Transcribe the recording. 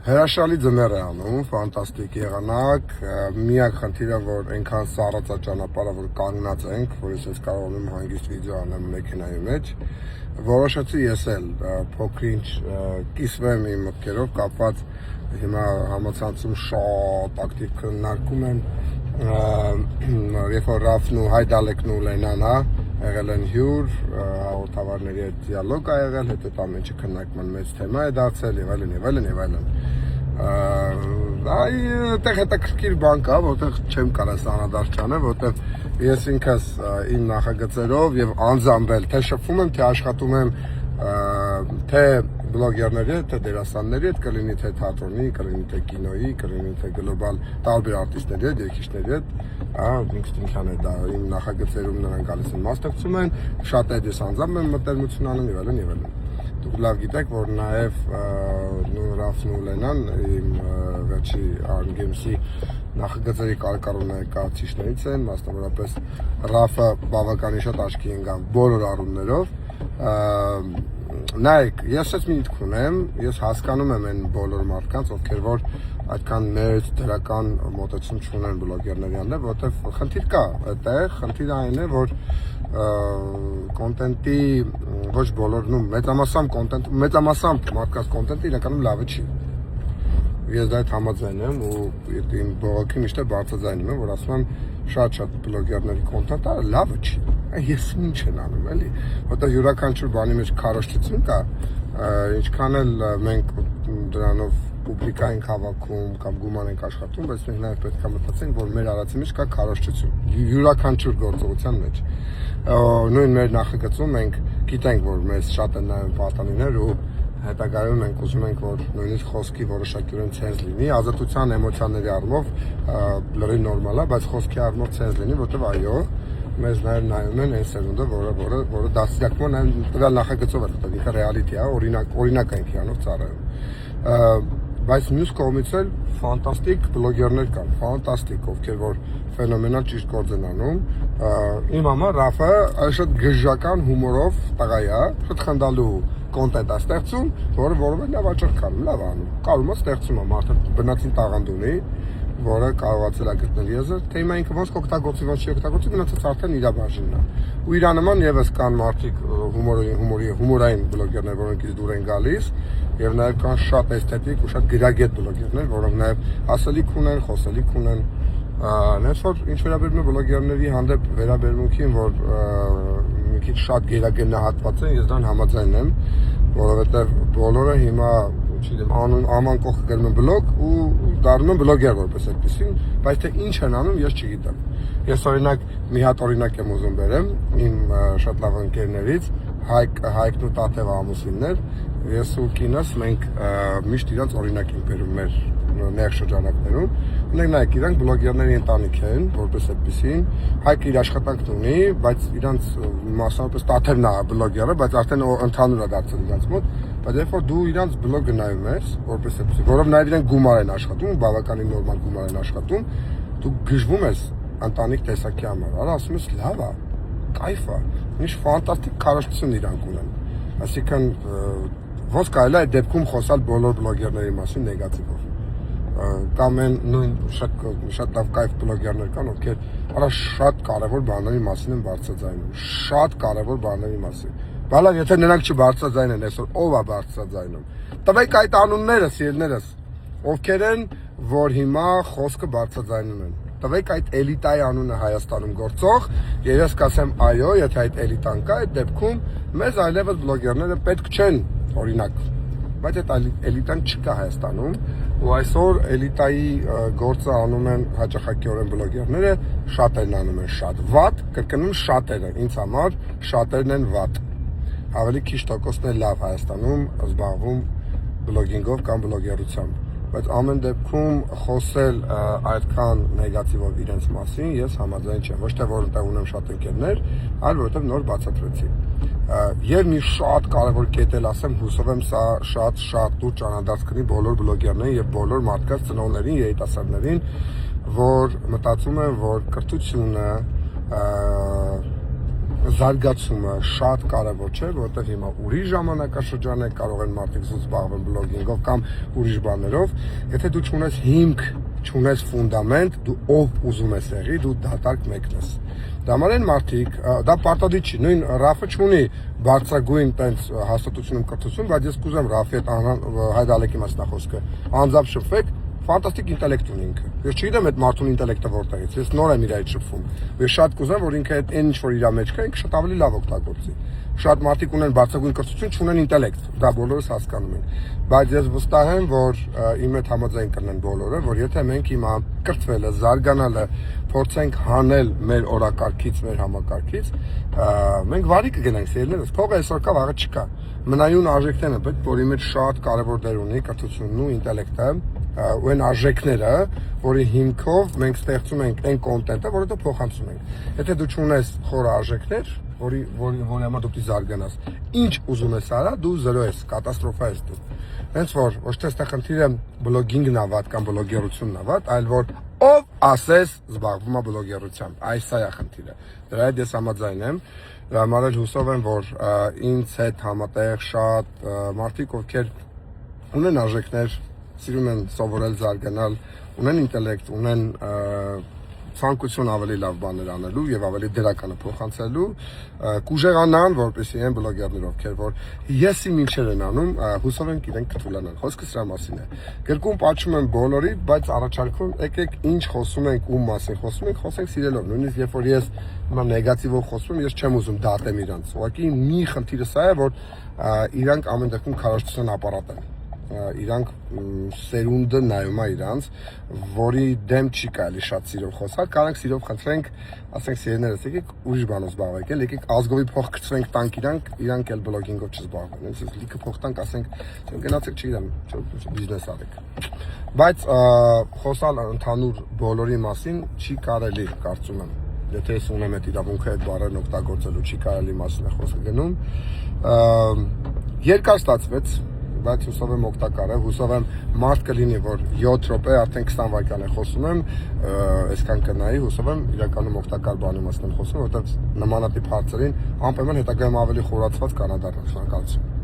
Հրաշալի ձմեռ է անում, ֆանտաստիկ եղանակ, միակ խնդիրը, որ այնքան սառած է ճանապարհը, որ կանգնած ենք, որ ես կարողանում հանգիստ վիդեո անեմ մեքենայի մեջ, որոշեցի ես էլ փոքր-ինչ կիսվեմ իմ մտքերով կապված հիմա համացանցում շատ ակտիվ քննարկում են, երբ որ Ռաֆն ու Հայդալեկն ու Լենան, եղել են հյուր, հաղորդավարների հետ դիալոգ ա եղել, հետո այդ ամենը քննարկման մեծ թեմա է դարձել եւ այլն։ Այդտեղ հետաքրքիր բան կա, որտեղ չեմ կարող անդրադարձ չանեմ, որտեղ ես ինքս իմ նախագծերով եւ անձամբ թե շփվում եմ, թե աշխատում եմ թե բլոգերների հետ, թե դերասանների հետ, կլինի թե թատրոնի, կլինի թե կինոյի, կլինի թե գլոբալ տարբեր արտիստների հետ, երգիչների հետ, ինքնին է դա իմ նախագծերում նրանք գալիս են մասնակցում են, շատ է դες անձամբ եմ մտերմություն անում եւ այլն։ Դուք լավ գիտեք, որ նաեւ Ռաֆն ու Լենան իմ վերջի Արգեմսի նախագծերի կարգառու ներկայացուցիչներից են, մասնավորապես Ռաֆը բավականին շատ աչքի ընկան բոլոր առումներով։ Նայեք, ես ես միտք ունեմ, ես հասկանում եմ այն բոլոր մարդկանց, ովքեր որ այդքան մեծ դրական մոտեցում չունեն բլոգերների հանդեպ, որտեղ խնդիր կա այդտեղ, խնդիրը այն է, որ կոնտենտի ոչ բոլորն ու մեծամասամբ մարդկանց կոնտենտը իրականում լավը չի։ Ես դա համաձայն եմ ու իմ բողոքի միշտ բարձրաձայնում եմ, որ ասում եմ շատ բլոգերների կոնտենտը լավը չի։ Ես ինչ են անում, էլի, որտեղ յուրաքանչյուր բանի մեջ քարոզչություն կա, ինչքան էլ մենք դրանով պուբլիկա ենք հավաքում կամ գումար ենք աշխատում, բայց մենք նաև պետք է մտածենք, որ մեր արածի մեջ կա քարոզչություն, յուրաքանչյուր գործողության մեջ։ Նույն մեր նախագծում մենք գիտենք, որ մեզ շատ են նայում պատանիներ ու հետագայում մենք ուզում ենք, որ նույնիսկ խոսքի որոշակիորեն ցենզ լինի, ազատության էմոցիաների առումով լրի նորմալ է, բայց խոսքի առումով ցենզ լինի, որտեղ այո, մեզ նաև նայում են այն սերունդը, որը դաստիարակում է տվյալ նախագծով է, որտեղ ինքը ռեալիթի է, օրինակ է ինքնանով ծառայում։ Բայց մյուս կողմից էլ ֆանտաստիկ բլոգերներ կան, ֆանտաստիկ, ովքեր որ ֆենոմենալ ճիշտ գործ են անում։ Իմ համար Ռաֆը շատ գժական հումորով տղա է, շատ խնդալու կոնտենտ է ստեղծում, որը լավ աճր կանում, լավ անում։ Կարում է ստեղծում է մարդը բնածին տաղանդ ունի, որը կարողացել է գտնել եզր, թե հիմա ինքը ոնց կօգտագործի, ոնց չի օգտագործի, գնացած արդեն իր բաժինն է։ Ու իր նման եւս կան մարդիկ հումորային բլոգերներ, որոնք դուր են գալիս, եւ նաեւ կան շատ էսթետիկ ու շատ գրագետ բլոգերներ, որոնք նաեւ ասելիք ունեն, խոսելիք ունեն։ Նենց որ ինչ վերաբերում է բլոգերների հանդեպ վերաբերմունքին, որ մի քիչ շատ գերագնահատված են, ես դրան համաձայն եմ, որովհետեւ բոլորը հիմա չգիտեմ, աման կողքը գնում են բլոգ ու դառնում են բլոգեր որպես այդպեսին, բայց թե ինչ են անում, ես չգիտեմ։ Ես օրինակ մի հատ օրինակ եմ ուզում բերեմ իմ շատ լավ ընկերներից, Հայկն ու Տաթև ամուսիններ, ես ու կինս մենք միշտ իրանց օրինակ ենք բերում մեր նեղ շրջանակներում։ Ունենք նայեք, իրանք բլոգերների ընտանիք են, որպես այդպեսին, Հայկը իր աշխատանքն ունի, բայց իրանց մասնավորապես Տաթևն է բլոգերը, բայց արդեն ընդհանուր է դարձել իրանց մոտ, բայց երբ որ դու իրանց բլոգը նայում ես, որպես այդպեսին, որով նաև իրենք գումար են աշխատում, բավականին նորմալ գումար են աշխատում, դու գժվում ես ընտանիք տեսակի համար, արա ասում ես լավ է, կայֆ է, ինչ ֆանտաստիկ քարոզչություն իրանք ունեն։ Այսինքն ոնց կարելի է այդ դեպքում խոսալ բոլոր բլոգերների մասին նեգատիվով։ Կամ են նույն շատ լավ կայֆ բլոգերներ կան, ովքեր արա շատ կարևոր բաների մասին են բարձրաձայնում, շատ կարևոր բաների մասին։ Բալավ, եթե նրանք չբարձրաձայնեն, այսօր ով է բարձրաձայնում։ Տվեք այդ անունները, սիրելիներս, ովքեր են, որ հիմա խոսքը բարձրաձայնում են։ Տվեք այդ էլիտայի անունը Հայաստանում գործող, եւ ես կասեմ այո, եթե այդ էլիտան կա, այդ դեպքում մեզ այլևս բլոգերները պետք չեն, օրինակ, բայց այդ էլիտան չկա Հայաստանում, ու այսօր էլիտայի գործը անում են հաճախակիորեն բլոգերները, շատերն անում են շատ վատ, կրկնում շատերը, ինձ համար շատերն են վատ։ Ավելի քիչ տոկոսն է լավ Հայաստանում զբաղվում բլոգինգով կամ բլոգերությամբ, բայց ամեն դեպքում խոսել այդքան նեգատիվով իրենց մասին ես համաձայն չեմ, ոչ թե որ այնտեղ ունեմ շատ ընկերներ, այլ որովհետև նոր բացատրեցի։ Եվ մի շատ կարևոր կետ էլ ասեմ, հուսով եմ սա շատ դուր ճանաչած կլինի բոլոր բլոգերներին եւ բոլոր մարդկանց ծնողներին, երիտասարդներին, որ մտածում են, որ կրթությունը զարգացումը շատ կարևոր չէ, որովհետև հիմա ուրիշ ժամանակաշրջան է, կարող են մարդիկ զբաղվել բլոգինգով կամ ուրիշ բաներով, եթե դու չունես հիմք, չունես ֆունդամենտ, դու ով ուզում ես եղի, դու դատարկ մեկն ես։ Դա համար են մարդիկ, դա պարտադիր չի, նույն Ռաֆը չունի բարձրագույն տենց հաստատությունում կրթություն, բայց ես կուզեմ Ռաֆի հետ Հայդ Ալեկի մասնախոսքը անձամբ շփվեք, ֆանտաստիկ ինտելեկտ ունի ինքը։ Ես չգիտեմ այդ մարդուն ինտելեկտը որտեղից, ես նոր եմ իր հետ շփվում։ Ես շատ կուզեմ, որ ինքը այդ ինչ որ իր մեջ կա, ինքը շատ ավելի լավ օգտագործի։ Շատ մարդիկ ունեն բարձրագույն կրթություն, չունեն ինտելեկտ, դա բոլորս հասկանում ենք։ Բայց ես վստահ եմ, որ իմ հետ համաձայն կլինեն բոլորը, որ եթե մենք հիմա կրթվելը, զարգանալը փորձենք հանել մեր օրակարգից, մեր համակարգից, մենք վարի կգնանք, սիրելիներս, փողը այսօր կա, վաղը չկա։ Մնայուն արժեքներն են պետք, որի մեջ շատ կարևոր դեր ունի կրթությունն ու ինտելեկտը, ու այն արժեքները, որի հիմքով մենք ստեղծում ենք այն կոնտենտը, որը դու փոխանցում ենք։ Եթե դու չունես խորը արժեքներ, որի համար դու պիտի զարգանաս, ինչ ուզում ես արա, դու զրո ես, կատաստրոֆա ես դու։ Հենց որ ոչ թե այստեղ խնդիրը բլոգինգն ա վատ կամ բլոգերությունն ա վատ, այլ որ ով ասես զբաղվում է բլոգերությամբ, այս է խնդիրը։ Դրա հետ ես համաձայն եմ, դրա համար էլ հուսով եմ, որ ինձ հետ համատեղ շատ մարդիկ, ովքեր ունեն արժեքներ, սիրում են սովորել, զարգանալ, ունեն ինտելեկտ, ունեն ցանկություն ավելի լավ բաներ անելու եւ ավելի դրականը փոխանցելու, կուժեղանան, որպեսզի այն բլոգերներ, ովքեր որ եսի մինչեր են անում, հուսով եմ իրենք կթուլանան։ Խոսքը սրա մասին է։ Գրքում պատմում եմ բոլորի, բայց առաջարկում եկեք ինչ խոսում ենք, ում մասին խոսում ենք, խոսենք սիրելով։ Նույնիսկ երբ որ ես հիմա նեգատիվով խոսում, ես չեմ ուզում դատեմ իրանց։ Ուղղակի մի խնդիրը սա է, որ իրանք ամեն դեպքում քարոզչության ապարատ են։ Իրանք սերունդը նայում է իրանց, որի դեմ չի կարելի շատ սիրով խոսալ, կարանք սիրով խնդրենք, ասենք սիրելիներս, եկեք ուրիշ բանով զբաղվեք, եկեք ազգովի փող գցվենք տանք իրանք էլ բլոգինգով չզբաղվեն, հենց լիքը փող տանք, ասենք, գնացեք չգիտեմ, բիզնես արեք։ Բայց խոսալ ընդհանուր բոլորի մասին չի կարելի, կարծում եմ։ Եթե ես ունեմ այդ իրավունքը այդ բառերն օգտագործելու, չի կարելի մասին է խոսքը գնում։ Երկար ստացվեց, բայց հուսով եմ օգտակար է, հուսով եմ մարդ կլինի, որ 7 րոպե, արդեն 20 վայրկյան է խոսում եմ, այսքան կնայի, հուսով եմ իրականում օգտակար բանի մասն եմ խոսում, որովհետև նմանատիպ հարցերին անպայման հետագայում ավելի խորացված կանադառնամ, շնորհակալություն։